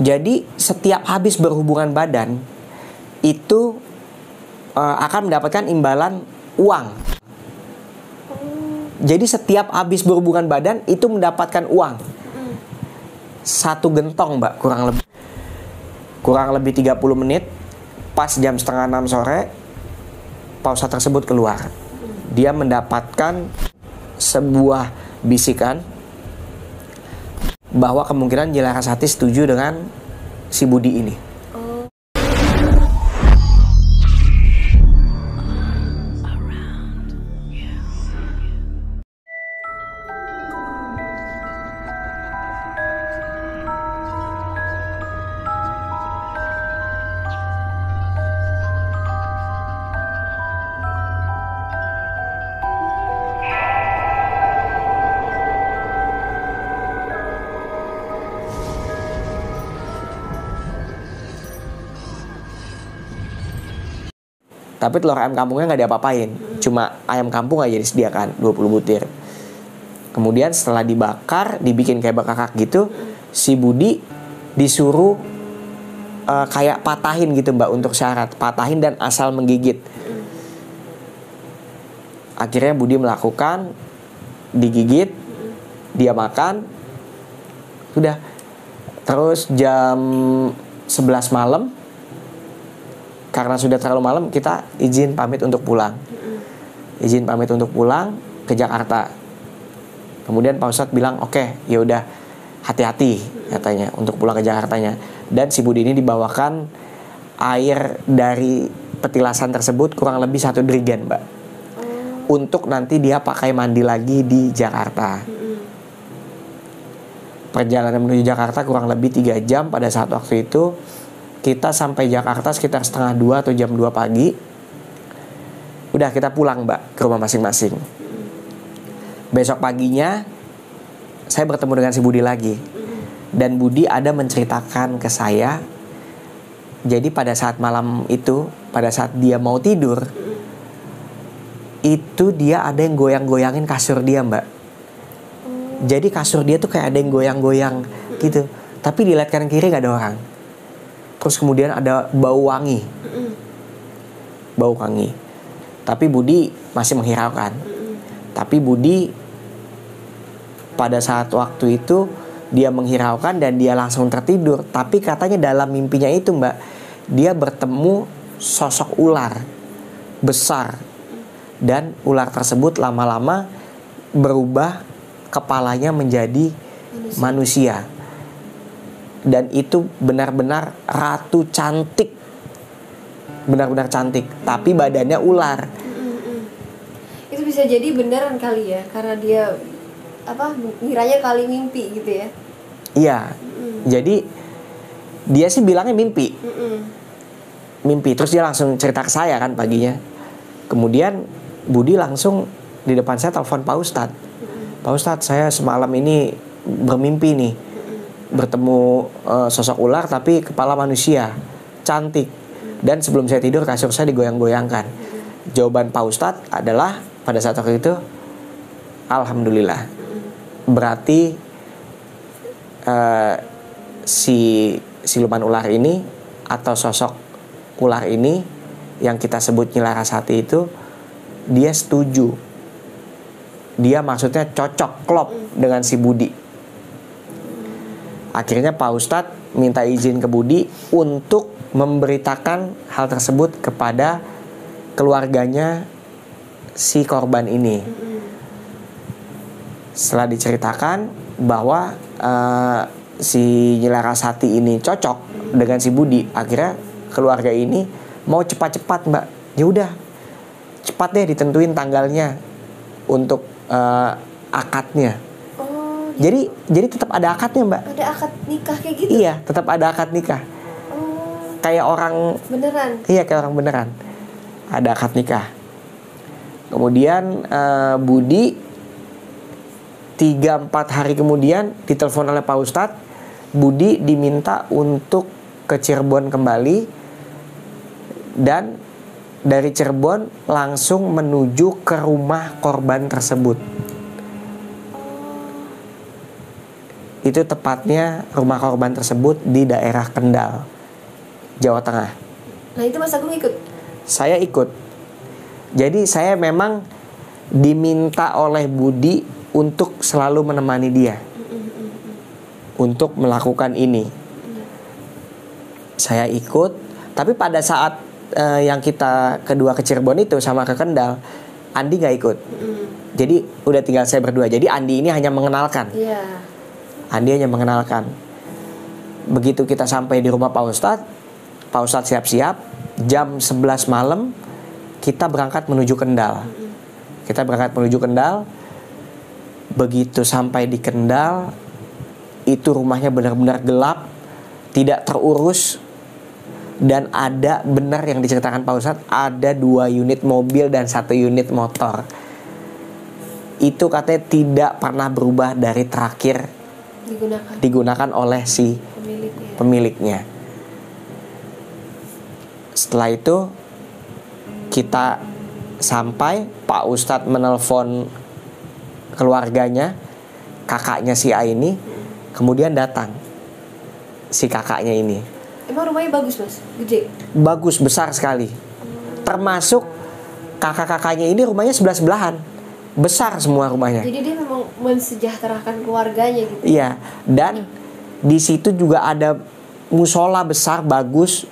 Jadi setiap habis berhubungan badan itu akan mendapatkan imbalan uang. Jadi setiap habis berhubungan badan itu mendapatkan uang. 1 gentong mbak, kurang lebih 30 menit. Pas jam 5:30 sore Pak Ustadz tersebut keluar. Dia mendapatkan sebuah bisikan bahwa kemungkinan Jilarasati setuju dengan si Budi ini. Tapi telur ayam kampungnya nggak diapa-apain, cuma ayam kampung aja disediakan 20 butir. Kemudian setelah dibakar, dibikin kayak bakakak gitu, si Budi disuruh kayak patahin gitu mbak, untuk syarat patahin dan asal menggigit. Akhirnya Budi melakukan, digigit, dia makan, sudah. Terus jam 11 malam, karena sudah terlalu malam, kita izin pamit untuk pulang. Izin pamit untuk pulang ke Jakarta. Kemudian Pak Ustadz bilang, oke, ya udah, hati-hati katanya untuk pulang ke Jakartanya. Dan si Budi ini dibawakan air dari petilasan tersebut kurang lebih 1 drigen, mbak. Untuk nanti dia pakai mandi lagi di Jakarta. Perjalanan menuju Jakarta kurang lebih 3 jam. Pada saat waktu itu kita sampai Jakarta sekitar 1:30 atau jam 2 pagi. Udah kita pulang mbak ke rumah masing-masing. Besok paginya saya bertemu dengan si Budi lagi. Dan Budi ada menceritakan ke saya. Jadi pada saat malam itu, pada saat dia mau tidur, itu dia ada yang goyang-goyangin kasur dia mbak. Jadi kasur dia tuh kayak ada yang goyang-goyang gitu. Tapi dilihat kanan kiri gak ada orang. Terus kemudian ada bau wangi. Bau wangi. Tapi Budi masih menghiraukan. Tapi Budi pada saat waktu itu dia menghiraukan dan dia langsung tertidur. Tapi katanya dalam mimpinya itu mbak, dia bertemu sosok ular besar. Dan ular tersebut lama-lama berubah kepalanya menjadi manusia. Dan itu benar-benar ratu cantik, benar-benar cantik, tapi badannya ular. Itu bisa jadi beneran kali ya, karena dia ngiranya kali mimpi gitu ya. Iya. Jadi dia sih bilangnya mimpi. Mimpi. Terus dia langsung cerita ke saya kan paginya. Kemudian Budi langsung di depan saya telepon Pak Ustadz. Pak Ustadz, saya semalam ini bermimpi nih, bertemu sosok ular tapi kepala manusia, cantik. Dan sebelum saya tidur kasur saya digoyang-goyangkan. Jawaban Pak Ustadz adalah pada saat waktu itu, alhamdulillah. Berarti si siluman ular ini atau sosok ular ini yang kita sebut Jilarasati itu, dia setuju. Dia maksudnya cocok, klop dengan si Budi. Akhirnya Pak Ustadz minta izin ke Budi untuk memberitakan hal tersebut kepada keluarganya si korban ini. Setelah diceritakan bahwa si Jilarasati ini cocok dengan si Budi, akhirnya keluarga ini mau cepat-cepat mbak. Ya udah, cepat deh ditentuin tanggalnya untuk akadnya. Jadi tetap ada akadnya mbak. Ada akad nikah kayak gitu? Iya, tetap ada akad nikah. Kayak orang beneran? Iya, kayak orang beneran. Ada akad nikah. Kemudian Budi 3-4 hari kemudian ditelepon oleh Pak Ustadz. Budi diminta untuk ke Cirebon kembali. Dan dari Cirebon langsung menuju ke rumah korban tersebut. Itu tepatnya rumah korban tersebut di daerah Kendal, Jawa Tengah. Nah itu Mas Agung ikut? Saya ikut. Jadi saya memang diminta oleh Budi untuk selalu menemani dia untuk melakukan ini. Saya ikut. Tapi pada saat yang kita kedua ke Cirebon itu sama ke Kendal, Andi nggak ikut. Jadi udah tinggal saya berdua. Jadi Andi ini hanya mengenalkan. Iya. Andi hanya mengenalkan. Begitu kita sampai di rumah Pak Ustadz siap-siap. Jam 11 malam kita berangkat menuju Kendal. Begitu sampai di Kendal, itu rumahnya benar-benar gelap, tidak terurus. Dan ada benar yang diceritakan Pak Ustadz, ada 2 unit mobil dan 1 unit motor. Itu katanya tidak pernah berubah dari terakhir digunakan oleh si pemiliknya. Setelah itu kita sampai, Pak Ustadz menelpon keluarganya, kakaknya si A ini, kemudian datang si kakaknya ini. Emang rumahnya bagus Mas? Gede? Bagus, besar sekali. Termasuk kakak-kakaknya ini rumahnya sebelah-sebelahan. Besar semua rumahnya. Jadi dia memang mensejahterakan keluarganya gitu. Iya, dan di situ juga ada musola besar bagus.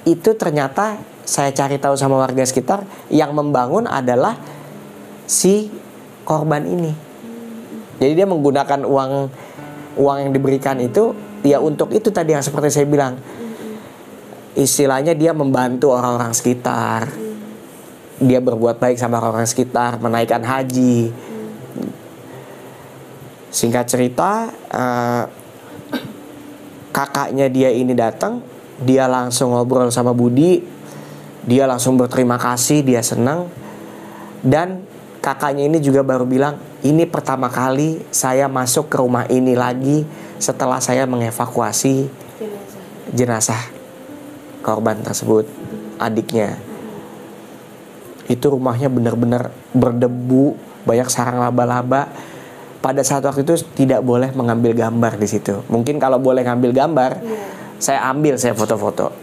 Itu ternyata saya cari tahu sama warga sekitar, yang membangun adalah si korban ini. Jadi dia menggunakan uang yang diberikan itu ya untuk itu tadi yang seperti saya bilang. Istilahnya dia membantu orang-orang sekitar. Dia berbuat baik sama orang sekitar, menaikkan haji. Singkat cerita, kakaknya dia ini datang, dia langsung ngobrol sama Budi, dia langsung berterima kasih, dia senang. Dan kakaknya ini juga baru bilang, ini pertama kali saya masuk ke rumah ini lagi setelah saya mengevakuasi jenazah korban tersebut, adiknya. Itu rumahnya benar-benar berdebu, banyak sarang laba-laba. Pada saat waktu itu tidak boleh mengambil gambar di situ. Mungkin kalau boleh ngambil gambar, saya foto-foto.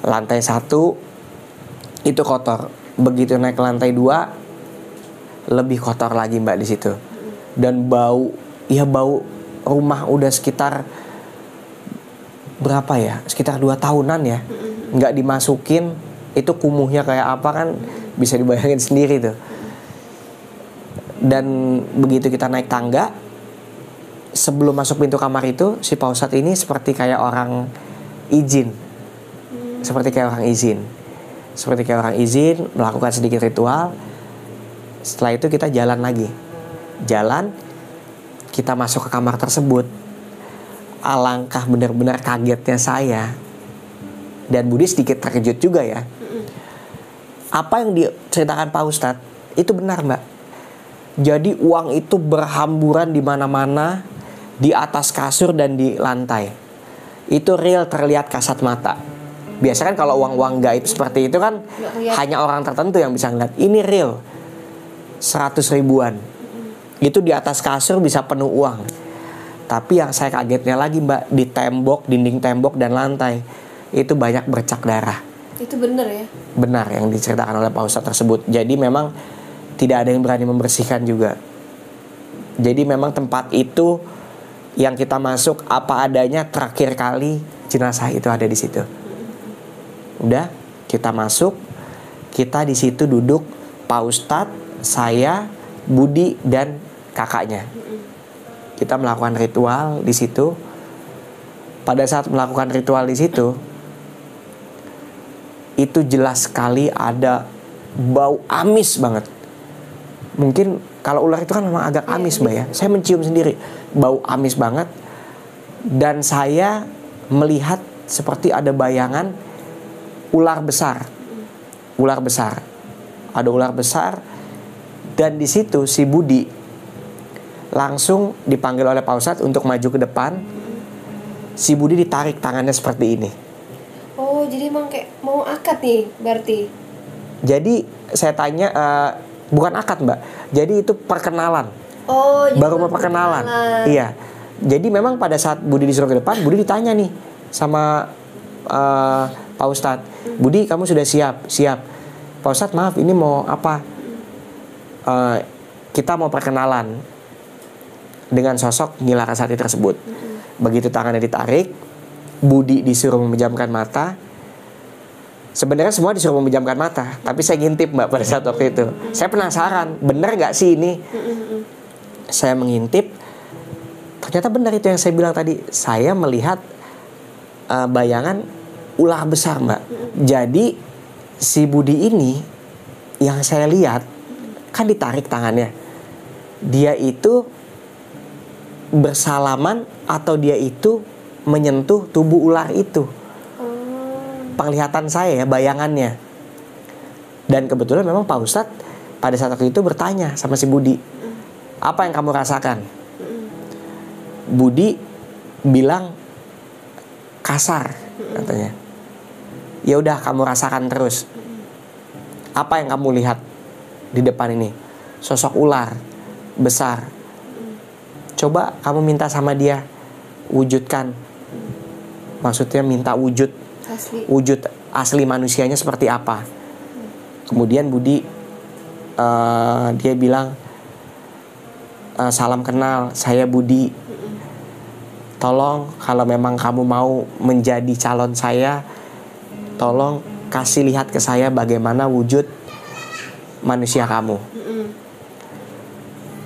Lantai 1 itu kotor. Begitu naik ke lantai 2, lebih kotor lagi Mbak di situ. Dan bau rumah udah sekitar berapa ya? Sekitar 2 tahunan ya. Nggak dimasukin. Itu kumuhnya kayak apa kan bisa dibayangin sendiri tuh. Dan begitu kita naik tangga, sebelum masuk pintu kamar itu, si Pak Ustadz ini seperti kayak orang izin. Seperti kayak orang izin melakukan sedikit ritual. Setelah itu kita jalan lagi. Kita masuk ke kamar tersebut. Alangkah benar-benar kagetnya saya. Dan Budi sedikit terkejut juga ya. Apa yang diceritakan Pak Ustadz itu benar Mbak. Jadi uang itu berhamburan di mana-mana, di atas kasur dan di lantai. Itu real, terlihat kasat mata. Biasanya kan kalau uang-uang gaib seperti itu kan hanya orang tertentu yang bisa ngeliat. Ini real, 100 ribuan. Itu di atas kasur bisa penuh uang. Tapi yang saya kagetnya lagi Mbak, di tembok, dinding tembok dan lantai itu banyak bercak darah. Itu benar ya? Benar yang diceritakan oleh Pak Ustadz tersebut. Jadi memang tidak ada yang berani membersihkan juga. Jadi memang tempat itu yang kita masuk apa adanya, terakhir kali jenazah itu ada di situ. Udah, kita masuk, kita di situ duduk, Pak Ustadz, saya, Budi dan kakaknya. Kita melakukan ritual di situ. Pada saat melakukan ritual di situ, itu jelas sekali ada bau amis banget. Mungkin kalau ular itu kan memang agak amis Mbak ya. Saya mencium sendiri bau amis banget. Dan saya melihat seperti ada bayangan ular besar. Ada ular besar. Dan di situ si Budi langsung dipanggil oleh Pak Ustadz untuk maju ke depan. Si Budi ditarik tangannya seperti ini. Oh, jadi emang kayak mau akad nih berarti? Jadi saya tanya, bukan akad Mbak. Jadi itu perkenalan. Oh, baru mau perkenalan. Iya. Jadi memang pada saat Budi disuruh ke depan, Budi ditanya nih sama Pak Ustadz, Budi kamu sudah siap? Siap. Pak Ustadz maaf, ini mau apa? Kita mau perkenalan dengan sosok Nyi Larasati tersebut. Begitu tangannya ditarik, Budi disuruh memejamkan mata. Sebenarnya semua disuruh memejamkan mata, tapi saya ngintip Mbak pada saat waktu itu. Saya penasaran, bener gak sih ini? Saya mengintip, ternyata benar itu yang saya bilang tadi. Saya melihat bayangan ular besar Mbak. Jadi si Budi ini yang saya lihat, kan ditarik tangannya. Dia itu bersalaman atau dia itu menyentuh tubuh ular itu. Penglihatan saya ya, bayangannya. Dan kebetulan memang Pak Ustadz pada saat itu bertanya sama si Budi, apa yang kamu rasakan? Budi bilang kasar katanya. Ya udah, kamu rasakan terus. Apa yang kamu lihat di depan ini? Sosok ular besar. Coba kamu minta sama dia, wujudkan. Maksudnya minta wujud asli manusianya seperti apa. Kemudian Budi dia bilang, salam kenal, saya Budi. Tolong kalau memang kamu mau menjadi calon saya, tolong kasih lihat ke saya bagaimana wujud manusia kamu.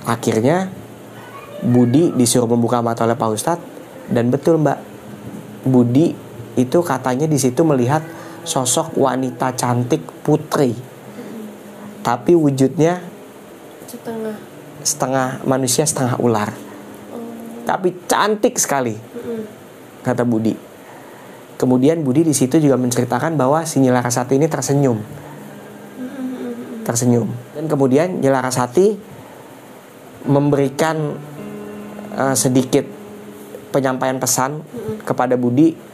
Akhirnya Budi disuruh membuka mata oleh Pak Ustadz. Dan betul Mbak, Budi itu katanya di situ melihat sosok wanita cantik putri, tapi wujudnya setengah manusia setengah ular. Tapi cantik sekali, kata Budi. Kemudian Budi di situ juga menceritakan bahwa si Nyi Larasati ini tersenyum. Dan kemudian Nyi Larasati memberikan sedikit penyampaian pesan kepada Budi.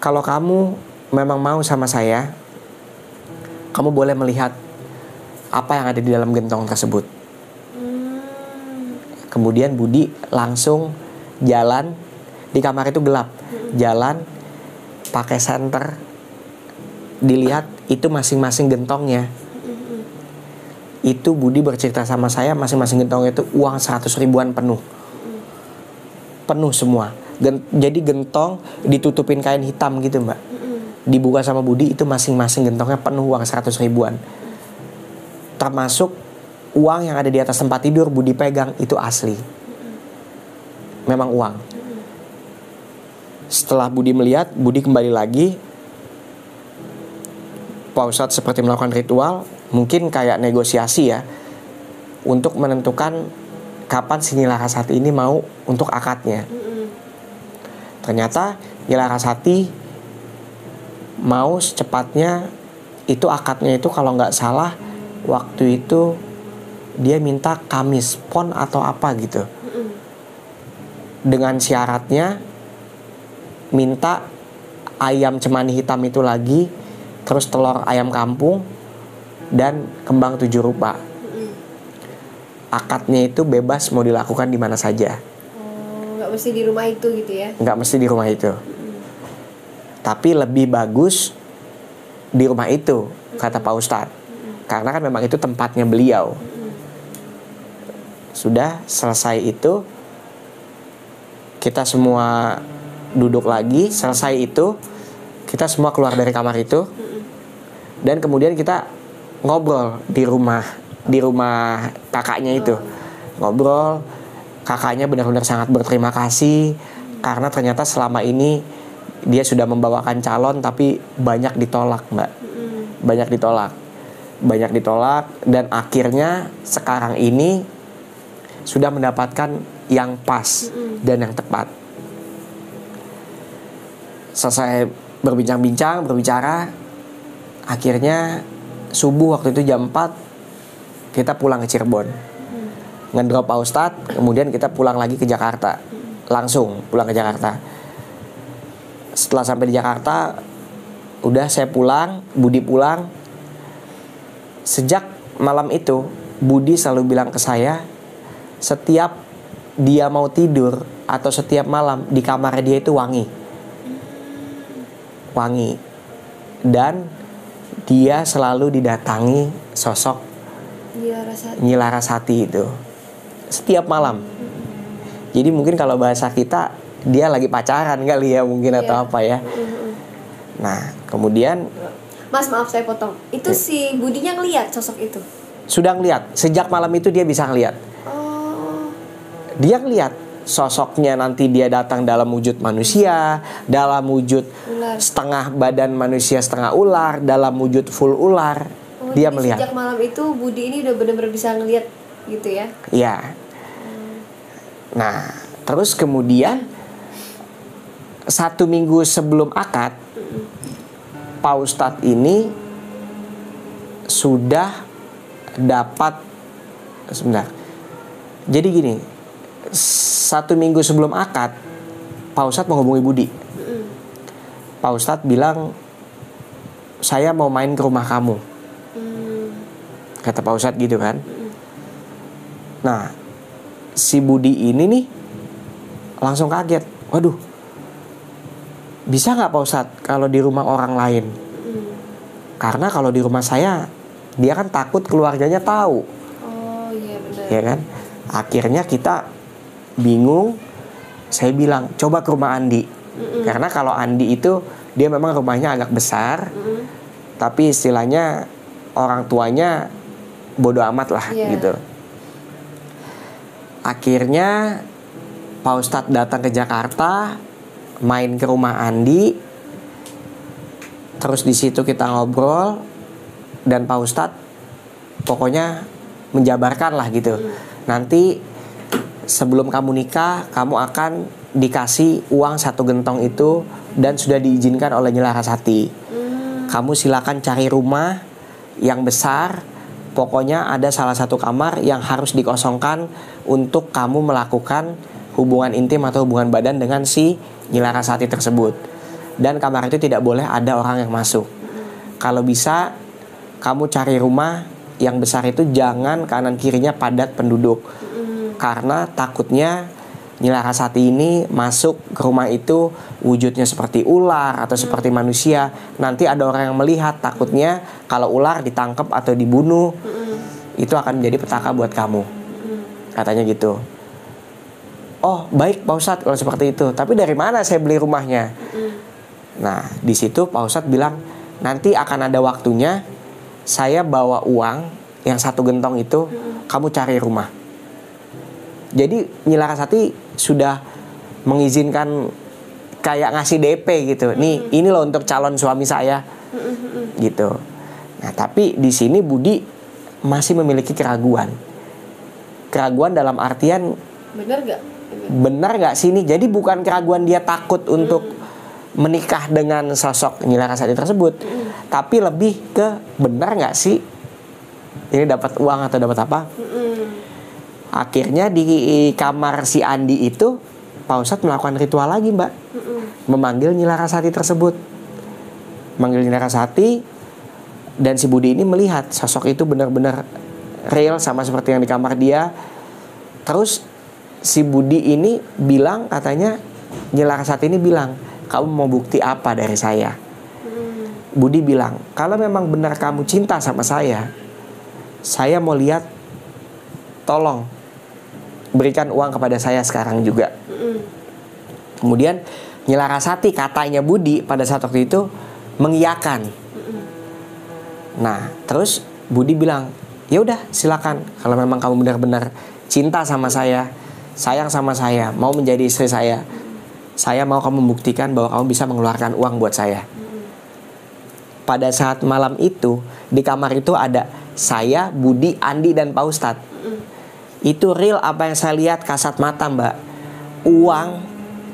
Kalau kamu memang mau sama saya, kamu boleh melihat apa yang ada di dalam gentong tersebut. Kemudian Budi langsung jalan, di kamar itu gelap, jalan pakai senter, dilihat itu masing-masing gentongnya. Itu Budi bercerita sama saya, masing-masing gentongnya itu uang 100 ribuan penuh semua. Jadi gentong ditutupin kain hitam gitu Mbak. Dibuka sama Budi, itu masing-masing gentongnya penuh uang 100 ribuan. Termasuk uang yang ada di atas tempat tidur Budi pegang, itu asli. Memang uang. Setelah Budi melihat, Budi kembali lagi. Pak Ustadz seperti melakukan ritual, mungkin kayak negosiasi ya, untuk menentukan kapan si Nyi Larasati ini mau untuk akadnya. Ternyata Nyi Larasati mau secepatnya, itu akadnya itu kalau nggak salah waktu itu dia minta Kamis Pon atau apa gitu. Dengan syaratnya minta ayam cemani hitam itu lagi, terus telur ayam kampung dan kembang 7 rupa. Akadnya itu bebas mau dilakukan di mana saja. Nggak mesti di rumah itu gitu ya? Nggak mesti di rumah itu. Tapi lebih bagus di rumah itu, kata Pak Ustadz. Karena kan memang itu tempatnya beliau. Sudah selesai itu, kita semua duduk lagi. Selesai itu, kita semua keluar dari kamar itu. Dan kemudian kita ngobrol di rumah kakaknya itu. Ngobrol, kakaknya benar-benar sangat berterima kasih karena ternyata selama ini dia sudah membawakan calon tapi banyak ditolak Mbak. Banyak ditolak dan akhirnya sekarang ini sudah mendapatkan yang pas dan yang tepat. Selesai berbicara, akhirnya subuh waktu itu jam 4 kita pulang ke Cirebon. Ngedrop Pak Ustadz, kemudian kita pulang lagi ke Jakarta. Langsung pulang ke Jakarta. Setelah sampai di Jakarta, udah saya pulang, Budi pulang. Sejak malam itu, Budi selalu bilang ke saya, setiap dia mau tidur atau setiap malam di kamar dia itu wangi. Wangi. Dan dia selalu didatangi sosok Nyi Larasati itu setiap malam. Jadi mungkin kalau bahasa kita dia lagi pacaran kali ya mungkin atau apa ya. Nah kemudian Mas maaf saya potong. Itu si Budinya ngeliat sosok itu? Sudah ngeliat. Sejak malam itu dia bisa ngeliat. Dia ngeliat sosoknya nanti dia datang dalam wujud manusia, dalam wujud ular. Setengah badan manusia setengah ular, dalam wujud full ular. Dia jadi melihat. Sejak malam itu Budi ini udah benar-benar bisa ngeliat gitu ya? Iya. Nah, terus kemudian 1 minggu sebelum akad, Pak Ustadz ini sudah dapat sebentar. Jadi gini, 1 minggu sebelum akad, Pak Ustadz menghubungi Budi. Pak Ustadz bilang, saya mau main ke rumah kamu. Kata Pak Ustadz gitu kan. Nah, si Budi ini nih langsung kaget. Waduh, bisa gak Pak Ustadz kalau di rumah orang lain? Karena kalau di rumah saya, dia kan takut keluarganya tahu. Oh iya benar. Ya kan. Akhirnya kita bingung. Saya bilang coba ke rumah Andi. Karena kalau Andi itu dia memang rumahnya agak besar, tapi istilahnya orang tuanya bodoh amat lah gitu. Akhirnya Pak Ustadz datang ke Jakarta, main ke rumah Andi. Terus di situ kita ngobrol dan Pak Ustadz pokoknya menjabarkan lah gitu. Nanti sebelum kamu nikah, kamu akan dikasih uang 1 gentong itu dan sudah diizinkan oleh Nyi Larasati. Kamu silakan cari rumah yang besar. Pokoknya ada salah satu kamar yang harus dikosongkan untuk kamu melakukan hubungan intim atau hubungan badan dengan si Nyi Larasati tersebut. Dan kamar itu tidak boleh ada orang yang masuk. Kalau bisa kamu cari rumah yang besar itu jangan kanan kirinya padat penduduk. Karena takutnya Nyi Larasati ini masuk ke rumah itu wujudnya seperti ular atau seperti manusia. Nanti ada orang yang melihat, takutnya kalau ular ditangkap atau dibunuh, itu akan menjadi petaka buat kamu. Katanya gitu. Oh baik Pak Ustadz kalau seperti itu. Tapi dari mana saya beli rumahnya? Nah di situ Pak Ustadz bilang, nanti akan ada waktunya saya bawa uang yang 1 gentong itu, kamu cari rumah. Jadi Nyi Larasati sudah mengizinkan kayak ngasih DP gitu. Nih, ini loh untuk calon suami saya. Gitu. Nah, tapi di sini Budi masih memiliki keraguan. Keraguan dalam artian benar gak sih ini? Jadi bukan keraguan dia takut untuk menikah dengan sosok Nyi Larasati tersebut, tapi lebih ke benar gak sih ini dapat uang atau dapat apa? Akhirnya di kamar si Andi itu Pak Ustadz melakukan ritual lagi Mbak. Memanggil Nyi Larasati tersebut. Manggil Nyi Larasati. Dan si Budi ini melihat sosok itu benar-benar real sama seperti yang di kamar dia. Terus si Budi ini bilang, katanya Nyi Larasati ini bilang, kamu mau bukti apa dari saya? Budi bilang, kalau memang benar kamu cinta sama saya mau lihat, tolong berikan uang kepada saya sekarang juga. Kemudian Nyi Larasati katanya Budi pada saat waktu itu mengiyakan. Nah terus Budi bilang, ya udah silakan, kalau memang kamu benar-benar cinta sama saya, sayang sama saya, mau menjadi istri saya mau kamu membuktikan bahwa kamu bisa mengeluarkan uang buat saya. Pada saat malam itu di kamar itu ada saya, Budi, Andi dan Pak Ustadz. Itu real apa yang saya lihat kasat mata Mbak. Uang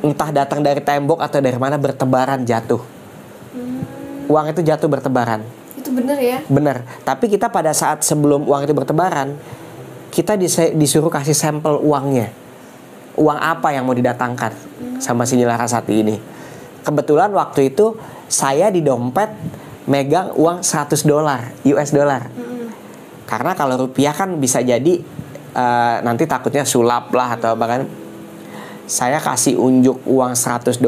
entah datang dari tembok atau dari mana bertebaran jatuh. Uang itu jatuh bertebaran. Itu benar ya? Benar. Tapi kita pada saat sebelum uang itu bertebaran, kita disuruh kasih sampel uangnya. Uang apa yang mau didatangkan sama si Nyi Larasati ini. Kebetulan waktu itu saya di dompet megang uang $100 US dollar. Karena kalau rupiah kan bisa jadi nanti takutnya sulap lah atau bahkan saya kasih unjuk uang $100,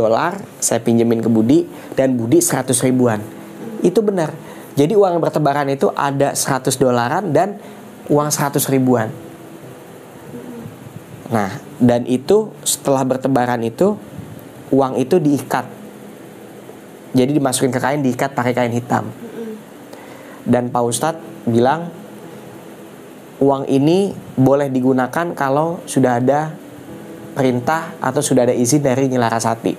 saya pinjemin ke Budi, dan Budi 100 ribuan. Itu benar. Jadi uang bertebaran itu ada $100 dan uang 100 ribuan. Nah, dan itu setelah bertebaran itu uang itu diikat. Jadi dimasukin ke kain, diikat pakai kain hitam. Dan Pak Ustadz bilang uang ini boleh digunakan kalau sudah ada perintah atau sudah ada izin dari Nyi Larasati.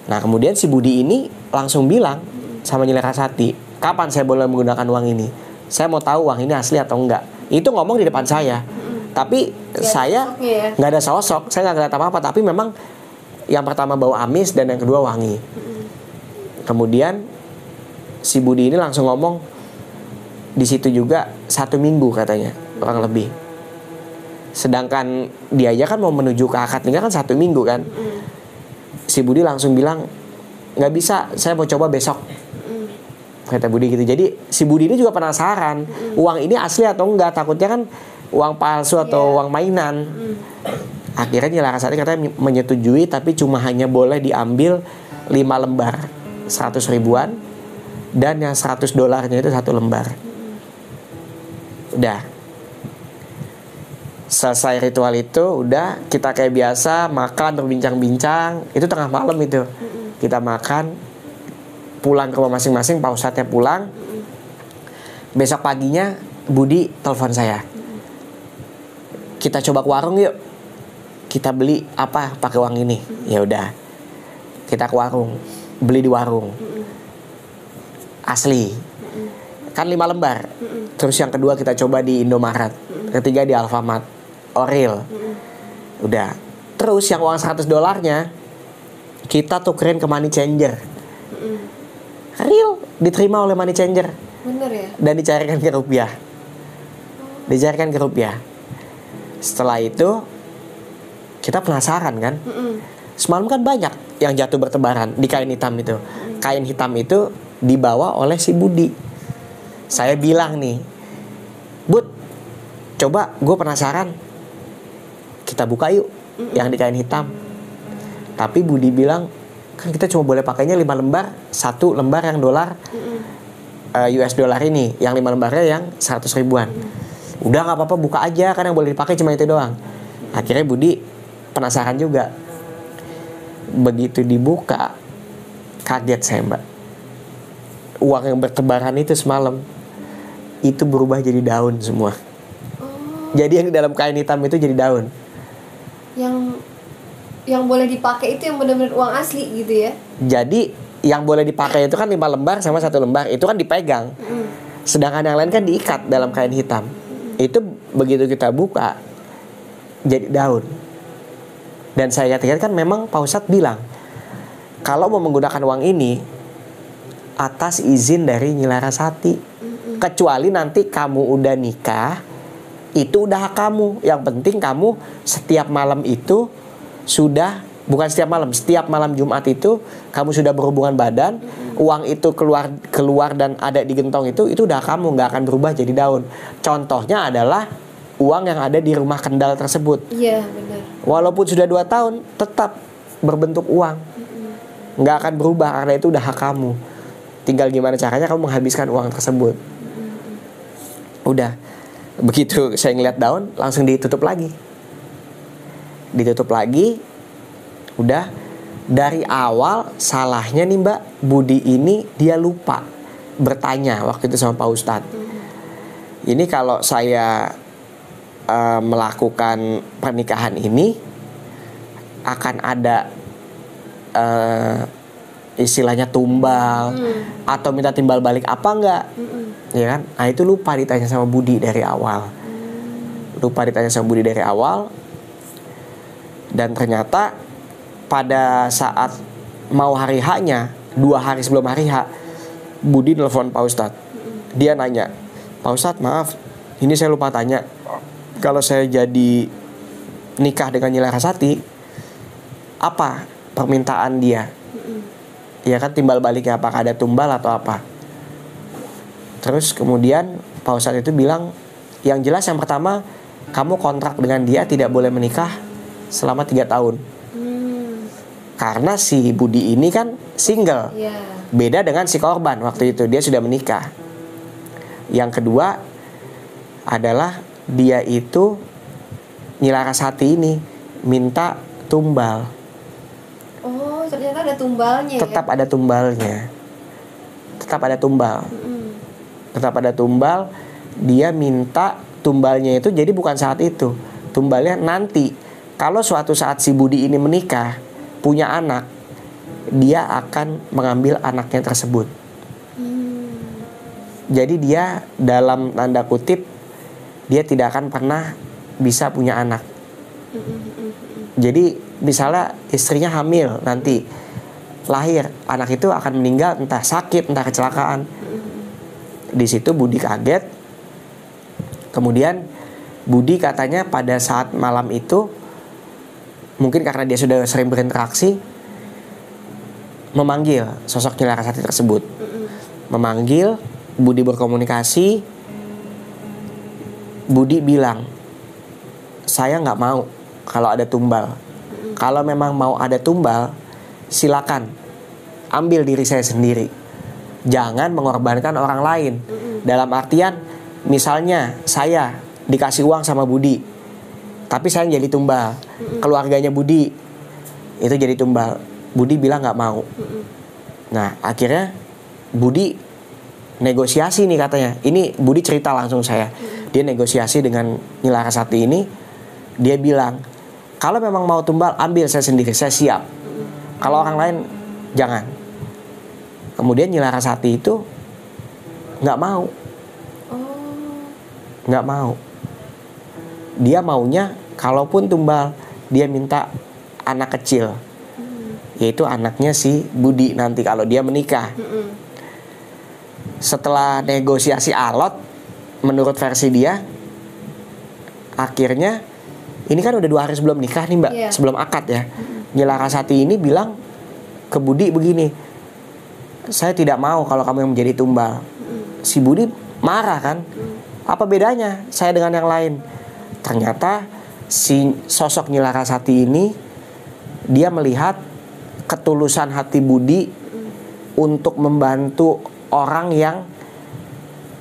Nah, kemudian si Budi ini langsung bilang sama Nyi Larasati, kapan saya boleh menggunakan uang ini? Saya mau tahu uang ini asli atau enggak. Itu ngomong di depan saya. Tapi saya nggak ada sosok, saya nggak ngeliat apa-apa. Tapi memang yang pertama bau amis dan yang kedua wangi. Kemudian si Budi ini langsung ngomong, di situ juga 1 minggu katanya, kurang lebih. Sedangkan dia aja kan mau menuju ke akad nikah kan 1 minggu kan. Si Budi langsung bilang, nggak bisa, saya mau coba besok. Kata Budi gitu. Jadi si Budi ini juga penasaran, uang ini asli atau enggak. Takutnya kan uang palsu atau uang mainan. Akhirnya Nyi Larasati katanya menyetujui, tapi cuma hanya boleh diambil 5 lembar 100 ribuan, dan yang $100-nya itu 1 lembar. Udah selesai ritual itu, udah kita kayak biasa makan, berbincang-bincang. Itu tengah malam itu kita makan, pulang ke rumah masing-masing. Pak Ustadznya pulang. Besok paginya Budi telepon saya, kita coba ke warung yuk, kita beli apa pakai uang ini. Ya udah, kita ke warung, beli di warung asli kan 5 lembar. Terus yang kedua kita coba di Indomaret, ketiga di Alfamart, Oril. Udah. Terus yang uang $100-nya kita tukerin ke money changer. Real, diterima oleh money changer. Bener ya? Dan dicairkan ke rupiah. Dicairkan ke rupiah. Setelah itu kita penasaran kan? Semalam kan banyak yang jatuh bertebaran di kain hitam itu. Kain hitam itu dibawa oleh si Budi. Saya bilang nih, Bud, coba gue penasaran, kita buka yuk yang di kain hitam. Tapi Budi bilang, kan kita cuma boleh pakainya 5 lembar, 1 lembar yang dolar, US dollar ini, yang 5 lembarnya yang 100 ribuan. Udah gak apa-apa, buka aja, kan yang boleh dipakai cuma itu doang. Akhirnya Budi penasaran juga. Begitu dibuka, kaget saya, Mbak. Uang yang bertebaran itu semalam itu berubah jadi daun semua. Jadi yang di dalam kain hitam itu jadi daun. Yang boleh dipakai itu yang benar-benar uang asli gitu ya. Jadi yang boleh dipakai itu kan 5 lembar sama 1 lembar, itu kan dipegang. Sedangkan yang lain kan diikat dalam kain hitam. Itu begitu kita buka jadi daun. Dan saya ingat kan memang Pak Ustadz bilang, kalau mau menggunakan uang ini atas izin dari Nyi Larasati. Kecuali nanti kamu udah nikah, itu udah hak kamu. Yang penting kamu setiap malam itu sudah, bukan setiap malam Jumat itu kamu sudah berhubungan badan, uang itu keluar dan ada di gentong itu udah kamu, nggak akan berubah jadi daun. Contohnya adalah uang yang ada di rumah kendal tersebut. Iya, benar. Walaupun sudah 2 tahun tetap berbentuk uang, nggak akan berubah karena itu udah hak kamu. Tinggal gimana caranya kamu menghabiskan uang tersebut. Udah. Begitu saya ngeliat daun, langsung ditutup lagi. Ditutup lagi. Udah. Dari awal salahnya nih Mbak, Budi ini dia lupa bertanya waktu itu sama Pak Ustadz. Ini kalau saya melakukan pernikahan ini akan ada istilahnya tumbal atau minta timbal balik apa enggak, ya kan? Nah itu lupa ditanya sama Budi dari awal. Dan ternyata pada saat mau hari H-nya, 2 hari sebelum hari H, Budi nelfon Pak Ustadz. Dia nanya, Pak Ustadz maaf, ini saya lupa tanya, kalau saya jadi nikah dengan Nyi Larasati, apa permintaan dia? Ya kan, timbal baliknya apakah ada tumbal atau apa. Terus kemudian Pak Ustadz itu bilang, yang jelas yang pertama kamu kontrak dengan dia tidak boleh menikah selama 3 tahun. Karena si Budi ini kan single. Beda dengan si korban waktu itu, dia sudah menikah. Yang kedua adalah dia itu Nyi Larasati ini minta tumbal. Oh, ternyata ada tumbalnya. Tetap ada tumbalnya. Tetap ada tumbal. Tetap ada tumbal. Dia minta tumbalnya itu jadi bukan saat itu. Tumbalnya nanti. Kalau suatu saat si Budi ini menikah, punya anak, dia akan mengambil anaknya tersebut. Jadi dia dalam tanda kutip, dia tidak akan pernah bisa punya anak. Jadi misalnya istrinya hamil, nanti lahir, anak itu akan meninggal entah sakit, entah kecelakaan. Di situ Budi kaget. Kemudian Budi katanya pada saat malam itu, mungkin karena dia sudah sering berinteraksi, memanggil sosok Nyi Larasati tersebut. Memanggil, Budi berkomunikasi. Budi bilang, saya nggak mau kalau ada tumbal. Kalau memang mau ada tumbal, silakan ambil diri saya sendiri. Jangan mengorbankan orang lain. Dalam artian, misalnya saya dikasih uang sama Budi, tapi saya jadi tumbal. Keluarganya Budi itu jadi tumbal. Budi bilang nggak mau. Nah akhirnya Budi negosiasi nih katanya. Ini Budi cerita langsung saya. Dia negosiasi dengan Nyi Larasati ini. Dia bilang, kalau memang mau tumbal, ambil saya sendiri, saya siap. Kalau orang lain jangan. Kemudian Nyi Larasati itu nggak mau. Nggak mau. Dia maunya kalaupun tumbal, dia minta anak kecil, yaitu anaknya si Budi nanti kalau dia menikah. Setelah negosiasi alot, menurut versi dia, akhirnya ini kan udah 2 hari sebelum nikah nih Mbak, sebelum akad ya. Nyi Larasati ini bilang ke Budi begini, saya tidak mau kalau kamu yang menjadi tumbal. Si Budi marah kan, apa bedanya saya dengan yang lain? Ternyata si sosok Nyi Larasati ini, dia melihat ketulusan hati Budi untuk membantu orang yang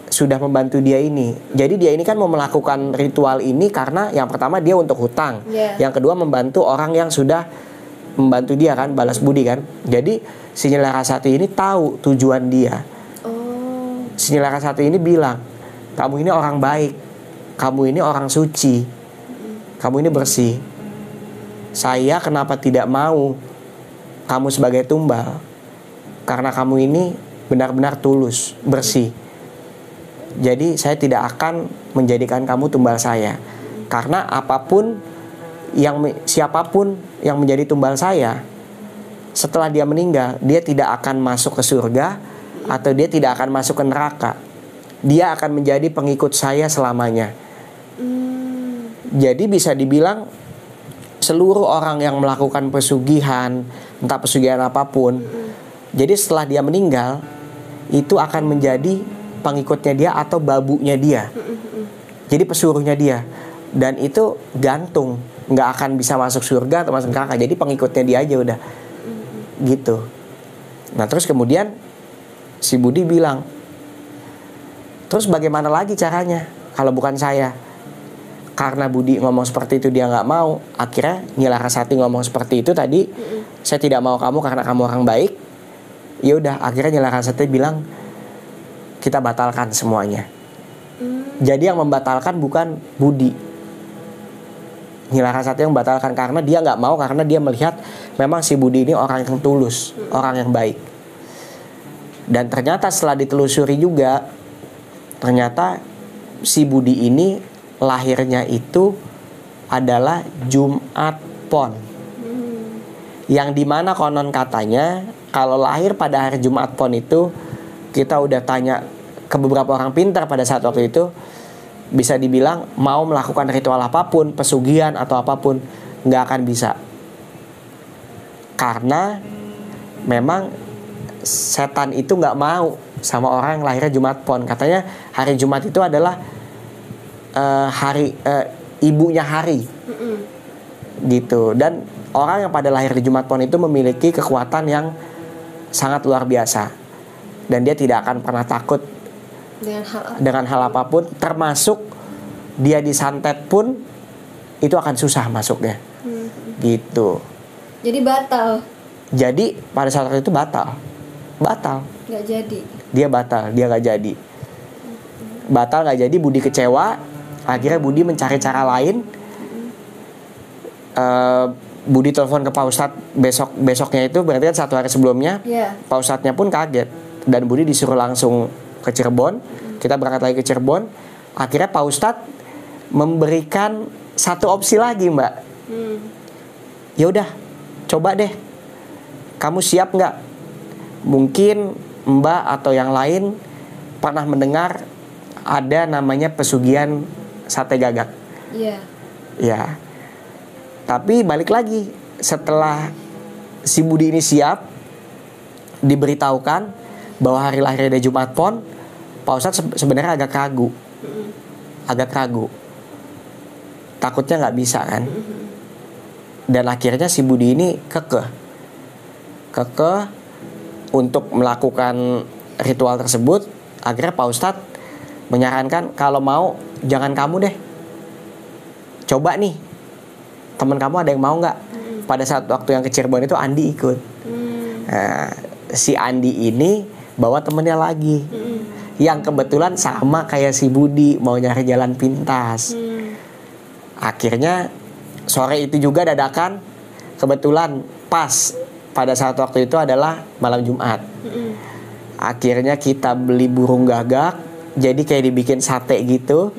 sudah membantu dia ini. Jadi dia ini kan mau melakukan ritual ini karena yang pertama dia untuk hutang, yang kedua membantu orang yang sudah membantu dia kan, balas budi kan. Jadi si Nyi Larasati ini tahu tujuan dia. Si Nyi Larasati ini bilang, kamu ini orang baik, kamu ini orang suci, kamu ini bersih. Saya kenapa tidak mau kamu sebagai tumbal? Karena kamu ini benar-benar tulus, bersih. Jadi saya tidak akan menjadikan kamu tumbal saya. Karena siapapun yang menjadi tumbal saya, setelah dia meninggal, dia tidak akan masuk ke surga atau dia tidak akan masuk ke neraka. Dia akan menjadi pengikut saya selamanya. Jadi bisa dibilang seluruh orang yang melakukan pesugihan, entah pesugihan apapun, jadi setelah dia meninggal, itu akan menjadi pengikutnya dia atau babunya dia. Jadi pesuruhnya dia. Dan itu gantung, nggak akan bisa masuk surga atau masuk neraka. Jadi pengikutnya dia aja udah. Gitu. Nah terus kemudian si Budi bilang, terus bagaimana lagi caranya kalau bukan saya? Karena Budi ngomong seperti itu dia nggak mau. Akhirnya Nyi Larasati ngomong seperti itu tadi, saya tidak mau kamu karena kamu orang baik. Ya udah, akhirnya Nyi Larasati bilang, kita batalkan semuanya. Jadi yang membatalkan bukan Budi. Nyi Larasati yang membatalkan karena dia nggak mau, karena dia melihat memang si Budi ini orang yang tulus, orang yang baik. Dan ternyata setelah ditelusuri juga, ternyata si Budi ini lahirnya itu adalah Jumat Pon. Yang dimana konon katanya kalau lahir pada hari Jumat Pon itu, kita udah tanya ke beberapa orang pintar pada saat waktu itu, bisa dibilang mau melakukan ritual apapun, pesugihan atau apapun, nggak akan bisa. Karena memang setan itu nggak mau sama orang yang lahirnya Jumat Pon. Katanya hari Jumat itu adalah ibunya hari. Gitu. Dan orang yang pada lahir di Jumat Pon itu memiliki kekuatan yang sangat luar biasa. Dan dia tidak akan pernah takut dengan hal apapun, termasuk dia disantet pun itu akan susah masuknya. Gitu. Jadi batal. Jadi pada saat itu batal. Nggak jadi. Dia batal, dia nggak jadi. Batal nggak jadi, Budi kecewa. Akhirnya Budi mencari cara lain. Budi telepon ke Pak Ustadz besoknya itu berarti kan 1 hari sebelumnya. Pak Ustadznya pun kaget dan Budi disuruh langsung ke Cirebon. Kita berangkat lagi ke Cirebon. Akhirnya Pak Ustadz memberikan satu opsi lagi, Mbak. Ya udah, coba deh. Kamu siap nggak? Mungkin Mbak atau yang lain pernah mendengar ada namanya pesugihan sate gagak. Iya. Ya. Tapi balik lagi, setelah si Budi ini siap, diberitahukan bahwa hari lahirnya Jumat Pon, Pak Ustadz sebenarnya agak ragu. Takutnya nggak bisa kan. Dan akhirnya si Budi ini kekeh untuk melakukan ritual tersebut. Akhirnya Pak Ustadz menyarankan kalau mau jangan kamu deh, coba nih teman kamu ada yang mau nggak. Pada saat waktu yang ke Cirebon itu Andi ikut. Nah, si Andi ini bawa temennya lagi yang kebetulan sama kayak si Budi, mau nyari jalan pintas. Akhirnya sore itu juga dadakan, kebetulan pas pada saat waktu itu adalah malam Jumat. Akhirnya kita beli burung gagak, jadi kayak dibikin sate gitu.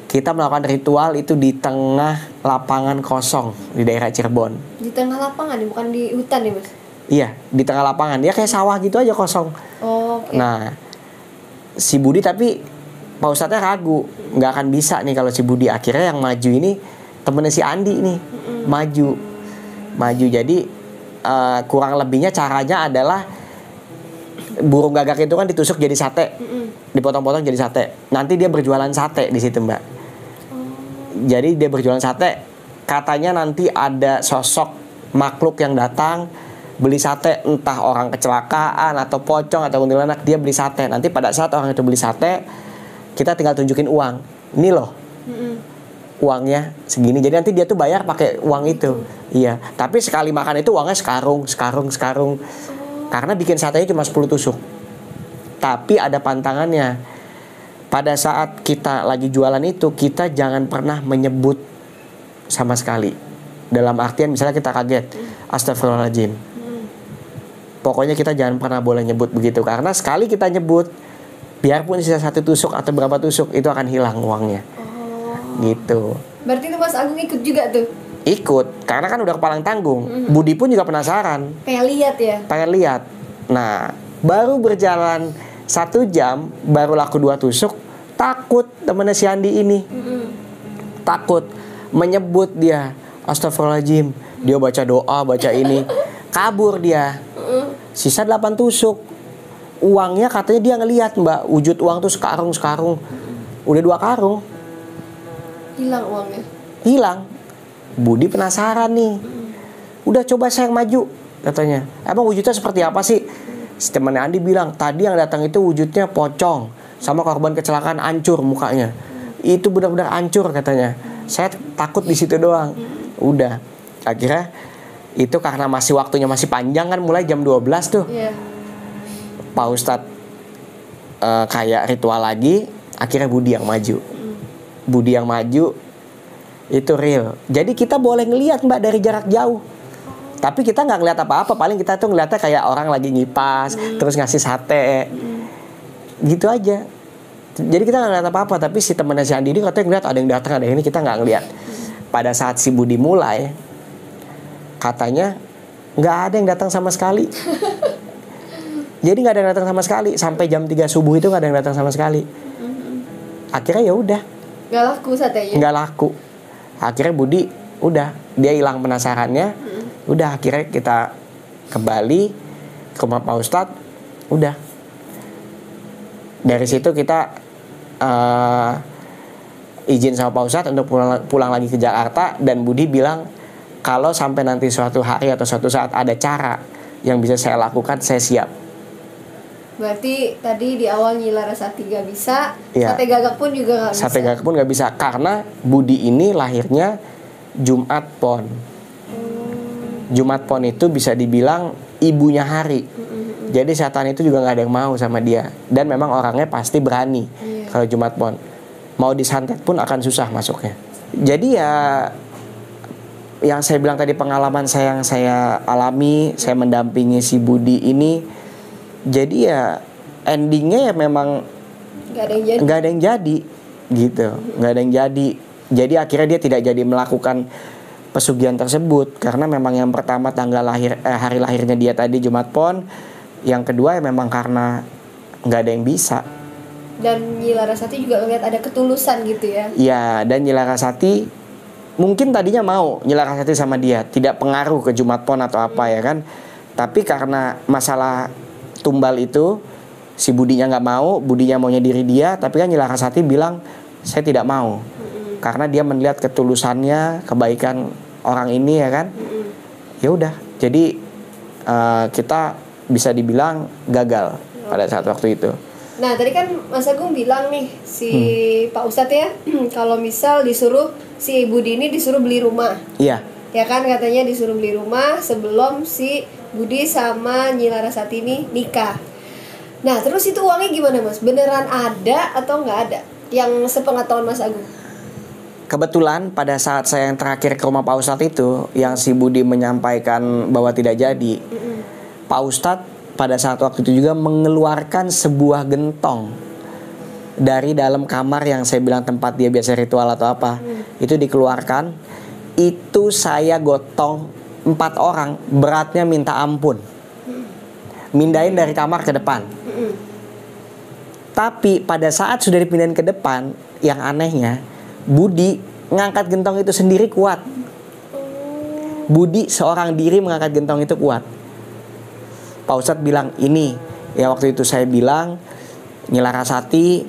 Kita melakukan ritual itu di tengah lapangan kosong di daerah Cirebon. Di tengah lapangan, bukan di hutan ya, Mas? Iya, di tengah lapangan. Ya kayak sawah gitu aja kosong. Okay. Nah, si Budi tapi Pak Ustadznya ragu, nggak akan bisa nih kalau si Budi. Akhirnya yang maju ini temennya si Andi nih, maju. Jadi kurang lebihnya caranya adalah burung gagak itu kan ditusuk jadi sate, dipotong-potong jadi sate. Nanti dia berjualan sate di situ, Mbak. Jadi dia berjualan sate. Katanya nanti ada sosok makhluk yang datang beli sate, entah orang kecelakaan atau pocong atau kuntilanak, dia beli sate. Nanti pada saat orang itu beli sate, kita tinggal tunjukin uang. Ini loh, uangnya segini. Jadi nanti dia tuh bayar pakai uang itu. Iya. Tapi sekali makan itu uangnya sekarung. Karena bikin satenya cuma 10 tusuk. Tapi ada pantangannya. Pada saat kita lagi jualan itu, kita jangan pernah menyebut sama sekali. Dalam artian misalnya kita kaget, astagfirullahaladzim. Pokoknya kita jangan pernah boleh nyebut begitu. Karena sekali kita nyebut, biarpun sisa 1 tusuk atau berapa tusuk, itu akan hilang uangnya. Gitu. Berarti itu Mas Agung ikut juga tuh? Ikut, karena kan udah kepalang tanggung. Budi pun juga penasaran. Pengen lihat. Nah, baru berjalan 1 jam, baru laku 2 tusuk. Takut temennya si Andi ini. Takut. Menyebut dia, astagfirullahaladzim. Dia baca doa, baca ini. Kabur dia. Sisa 8 tusuk. Uangnya katanya dia ngelihat, Mbak. Wujud uang tuh sekarung. Udah 2 karung. Hilang uangnya. Hilang. Budi penasaran nih. Udah coba saya yang maju, katanya. Emang wujudnya seperti apa sih? Si temannya Andi bilang, tadi yang datang itu wujudnya pocong, sama korban kecelakaan hancur mukanya. Itu benar-benar hancur katanya. Saya takut di situ doang. Udah. Akhirnya itu karena masih waktunya masih panjang kan, mulai jam 12 tuh. Pak Ustadz kayak ritual lagi. Akhirnya Budi yang maju. Budi yang maju itu real. Jadi kita boleh ngelihat, Mbak, dari jarak jauh. Tapi kita nggak ngeliat apa-apa. Paling kita tuh ngeliatnya kayak orang lagi ngipas, terus ngasih sate, gitu aja. Jadi kita nggak ngeliat apa-apa. Tapi si temennya si Andi ini katanya ngeliat ada yang datang, ada yang ini, kita nggak ngeliat. Pada saat si Budi mulai, katanya nggak ada yang datang sama sekali. Jadi nggak ada yang datang sama sekali. Sampai jam 3 subuh itu nggak ada yang datang sama sekali. Akhirnya ya udah. Nggak laku satenya. Nggak laku. Akhirnya Budi udah, dia hilang penasarannya. Udah, akhirnya kita kembali ke rumah Pak Ustadz. Udah. Dari situ kita izin sama Pak Ustadz untuk pulang lagi ke Jakarta, dan Budi bilang kalau sampai nanti suatu hari atau suatu saat ada cara yang bisa saya lakukan, saya siap. Berarti tadi di awal Nyi Larasati gak bisa, Iya. Sate Gagak pun juga gak bisa. Sate Gagak pun nggak bisa karena Budi ini lahirnya Jumat Pon. Jumat Pon itu bisa dibilang ibunya hari. Jadi setan itu juga nggak ada yang mau sama dia. Dan memang orangnya pasti berani. Kalau Jumat Pon mau disantet pun akan susah masuknya. Jadi ya, yang saya bilang tadi, pengalaman saya yang saya alami, saya mendampingi si Budi ini. Jadi ya endingnya ya memang nggak ada yang jadi gitu, nggak ada yang jadi. Jadi akhirnya dia tidak jadi melakukan pesugihan tersebut karena memang yang pertama hari lahirnya dia tadi Jumat Pon, yang kedua ya memang karena nggak ada yang bisa. Dan Nyi Larasati juga ngeliat ada ketulusan gitu ya. Iya, dan Nyi Larasati mungkin tadinya mau Nyi Larasati sama dia, tidak pengaruh ke Jumat Pon atau apa ya kan. Tapi karena masalah tumbal itu, si Budinya nggak mau, Budinya maunya diri dia. Tapi kan Nyi Larasati bilang saya tidak mau, karena dia melihat ketulusannya, kebaikan orang ini ya kan. Ya udah, jadi kita bisa dibilang gagal pada saat waktu itu. Nah tadi kan Mas Agung bilang nih si Pak Ustadz ya kalau misal disuruh si Budi ini disuruh beli rumah. Iya. Ya kan katanya disuruh beli rumah sebelum si Budi sama Nyi Larasati ini nikah. Nah terus itu uangnya gimana Mas? Beneran ada atau nggak ada? Yang sepengetahuan Mas Agung. Kebetulan pada saat saya yang terakhir ke rumah Pak Ustadz itu, yang si Budi menyampaikan bahwa tidak jadi, Pak Ustadz pada saat waktu itu juga mengeluarkan sebuah gentong dari dalam kamar yang saya bilang tempat dia biasa ritual atau apa. Itu dikeluarkan. Itu saya gotong 4 orang, beratnya minta ampun. Mindahin dari kamar ke depan. Tapi pada saat sudah dipindahin ke depan, yang anehnya Budi ngangkat gentong itu sendiri kuat. Budi seorang diri mengangkat gentong itu kuat. Pak Ustadz bilang ini, ya waktu itu saya bilang Nyi Larasati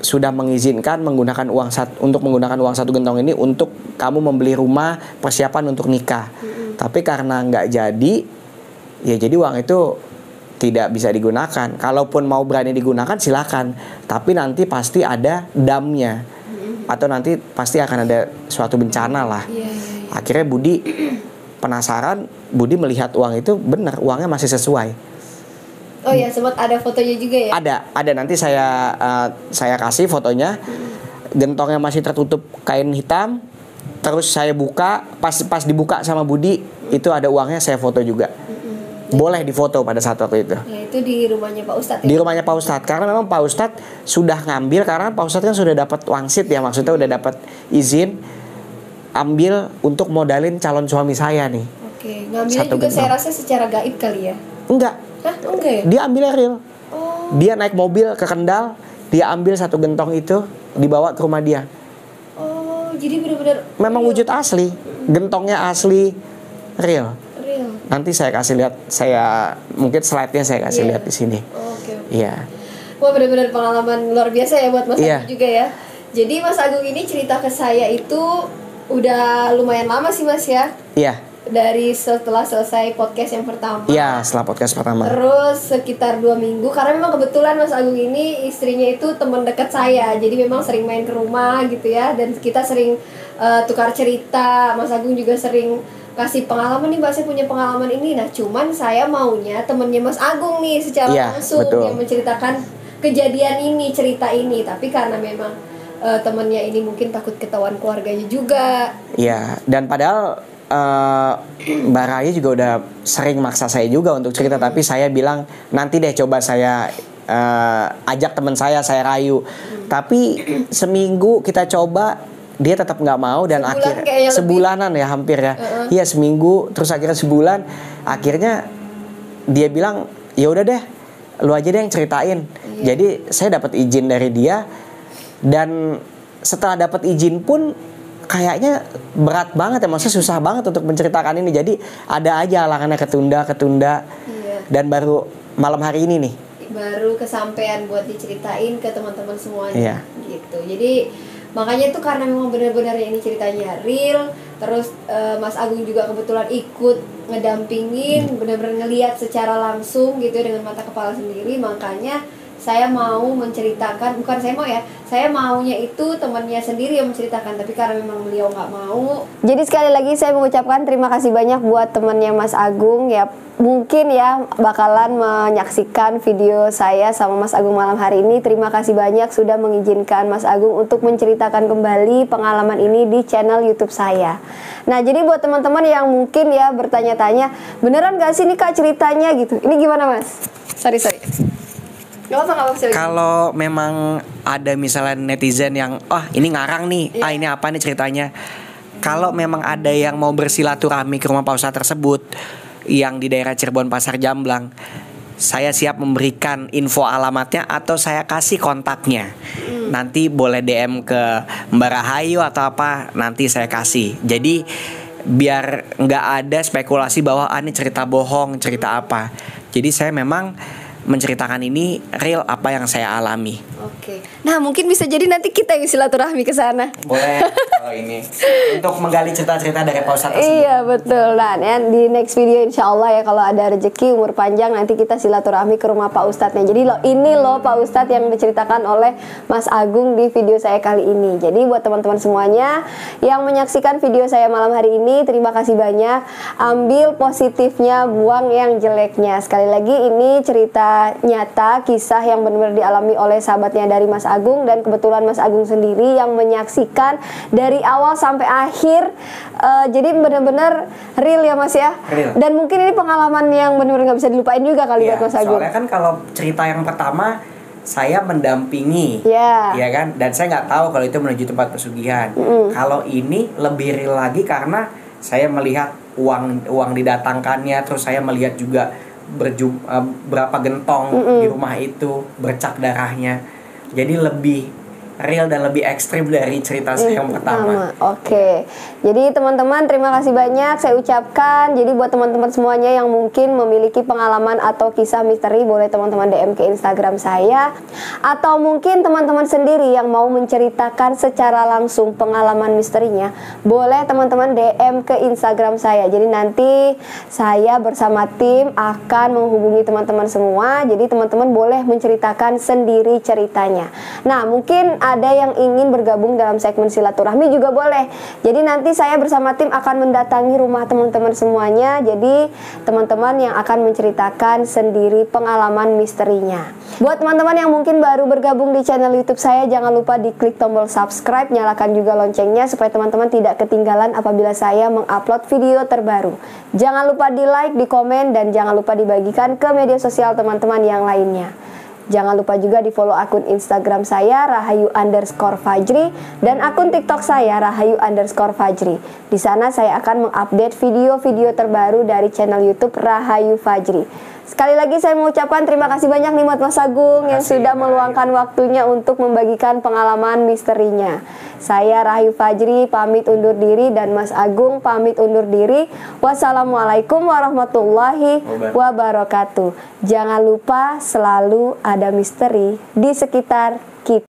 sudah mengizinkan untuk menggunakan uang 1 gentong ini untuk kamu membeli rumah, persiapan untuk nikah. Tapi karena nggak jadi, ya jadi uang itu tidak bisa digunakan. Kalaupun mau berani digunakan silakan, tapi nanti pasti ada damnya, atau nanti pasti akan ada suatu bencana lah. Akhirnya Budi penasaran, Budi melihat uang itu benar, uangnya masih sesuai. Oh ya, sempat ada fotonya juga ya? Ada nanti saya kasih fotonya. Gentongnya masih tertutup kain hitam. Terus saya buka, pas dibuka sama Budi, itu ada uangnya, saya foto juga. Boleh difoto pada saat waktu itu. Ya itu di rumahnya Pak Ustadz ya? Di rumahnya Pak Ustadz, karena memang Pak Ustadz sudah ngambil, karena Pak Ustadz kan sudah dapat wangsit ya, maksudnya udah dapat izin ambil untuk modalin calon suami saya nih. Oke, ngambilnya juga gentong. Saya rasa secara gaib kali ya? Enggak. Hah? Enggak ya? Dia ambilnya real. Oh. Dia naik mobil ke Kendal, dia ambil 1 gentong itu, dibawa ke rumah dia. Oh, jadi benar-benar memang real. Wujud asli, gentongnya asli, real. Nanti saya kasih lihat, mungkin slide-nya saya kasih lihat di sini. Oke. Iya. Wah, benar-benar pengalaman luar biasa ya buat Mas Agung juga ya. Jadi Mas Agung ini cerita ke saya itu udah lumayan lama sih Mas ya. Iya. Dari setelah selesai podcast yang pertama. Iya, setelah podcast pertama. Terus sekitar 2 minggu, karena memang kebetulan Mas Agung ini istrinya itu teman dekat saya. Jadi memang sering main ke rumah gitu ya. Dan kita sering tukar cerita. Mas Agung juga sering kasih pengalaman nih, Mbak, saya punya pengalaman ini. Nah cuman saya maunya temennya Mas Agung nih secara langsung yang menceritakan kejadian ini, cerita ini. Tapi karena memang temennya ini mungkin takut ketahuan keluarganya juga. Iya, dan padahal Mbak Raya juga udah sering maksa saya juga untuk cerita. Tapi saya bilang nanti deh coba saya ajak teman saya rayu. Tapi seminggu kita coba, dia tetap nggak mau, dan sebulanan ya hampir ya. Iya, seminggu, terus akhirnya sebulan. Akhirnya dia bilang ya udah deh, lu aja deh yang ceritain. Jadi saya dapat izin dari dia, dan setelah dapat izin pun kayaknya berat banget ya, maksudnya susah banget untuk menceritakan ini. Jadi ada aja halangannya, ketunda. Dan baru malam hari ini nih baru kesampaian buat diceritain ke teman-teman semuanya. Gitu. Jadi Makanya itu karena memang benar-benar ini ceritanya real. Terus Mas Agung juga kebetulan ikut ngedampingin, benar-benar ngelihat secara langsung gitu dengan mata kepala sendiri. Makanya saya mau menceritakan, bukan saya mau ya, saya maunya itu temannya sendiri yang menceritakan, tapi karena memang beliau nggak mau. Jadi sekali lagi saya mengucapkan terima kasih banyak buat temannya Mas Agung ya, mungkin ya bakalan menyaksikan video saya sama Mas Agung malam hari ini. Terima kasih banyak sudah mengizinkan Mas Agung untuk menceritakan kembali pengalaman ini di channel YouTube saya. Nah, jadi buat teman-teman yang mungkin ya bertanya-tanya, beneran gak sih nih Kak ceritanya gitu, ini gimana Mas? Sorry Gak apa-apa. Kalau memang ada misalnya netizen yang ini ngarang nih, ini apa nih ceritanya. Kalau memang ada yang mau bersilaturahmi ke rumah Pak Ustadz tersebut yang di daerah Cirebon Pasar Jamblang, saya siap memberikan info alamatnya atau saya kasih kontaknya. Nanti boleh DM ke Mbak Rahayu atau apa, nanti saya kasih. Jadi biar nggak ada spekulasi bahwa ini cerita bohong, cerita apa. Jadi saya memang menceritakan ini real apa yang saya alami. Oke. Nah, mungkin bisa jadi nanti kita yang silaturahmi ke sana. Boleh kalau ini untuk menggali cerita-cerita dari Pak Ustadz tersebut. Iya, betul. Nah, di next video insya Allah ya, kalau ada rezeki umur panjang nanti kita silaturahmi ke rumah Pak Ustadznya. Jadi ini loh Pak Ustadz yang diceritakan oleh Mas Agung di video saya kali ini. Jadi buat teman-teman semuanya yang menyaksikan video saya malam hari ini, terima kasih banyak. Ambil positifnya, buang yang jeleknya. Sekali lagi ini cerita nyata, kisah yang benar-benar dialami oleh sahabatnya dari Mas Agung, dan kebetulan Mas Agung sendiri yang menyaksikan dari awal sampai akhir. Jadi benar-benar real ya Mas ya. Real. Dan mungkin ini pengalaman yang benar-benar nggak bisa dilupain juga kali buat Mas Agung. Soalnya kan kalau cerita yang pertama saya mendampingi, ya kan, dan saya nggak tahu kalau itu menuju tempat pesugihan. Kalau ini lebih real lagi karena saya melihat uang didatangkannya, terus saya melihat juga berapa gentong di rumah itu, bercak darahnya. Jadi lebih real dan lebih ekstrim dari cerita saya yang pertama. Oke. Jadi teman-teman terima kasih banyak saya ucapkan. Jadi buat teman-teman semuanya yang mungkin memiliki pengalaman atau kisah misteri, boleh teman-teman DM ke Instagram saya. Atau mungkin teman-teman sendiri yang mau menceritakan secara langsung pengalaman misterinya, boleh teman-teman DM ke Instagram saya. Jadi nanti saya bersama tim akan menghubungi teman-teman semua. Jadi teman-teman boleh menceritakan sendiri ceritanya. Nah, mungkin ada yang ingin bergabung dalam segmen silaturahmi juga boleh. Jadi nanti saya bersama tim akan mendatangi rumah teman-teman semuanya. Jadi teman-teman yang akan menceritakan sendiri pengalaman misterinya. Buat teman-teman yang mungkin baru bergabung di channel YouTube saya, jangan lupa diklik tombol subscribe, nyalakan juga loncengnya supaya teman-teman tidak ketinggalan apabila saya mengupload video terbaru. Jangan lupa di like, di komen, dan jangan lupa dibagikan ke media sosial teman-teman yang lainnya. Jangan lupa juga di follow akun Instagram saya Rahayu_Fajri dan akun TikTok saya Rahayu_Fajri. Di sana saya akan mengupdate video-video terbaru dari channel YouTube Rahayu Fajri. Sekali lagi saya mengucapkan terima kasih banyak nih buat Mas Agung yang sudah meluangkan waktunya untuk membagikan pengalaman misterinya. Saya Rahayu Fajri pamit undur diri dan Mas Agung pamit undur diri. Wassalamualaikum warahmatullahi wabarakatuh. Jangan lupa selalu ada misteri di sekitar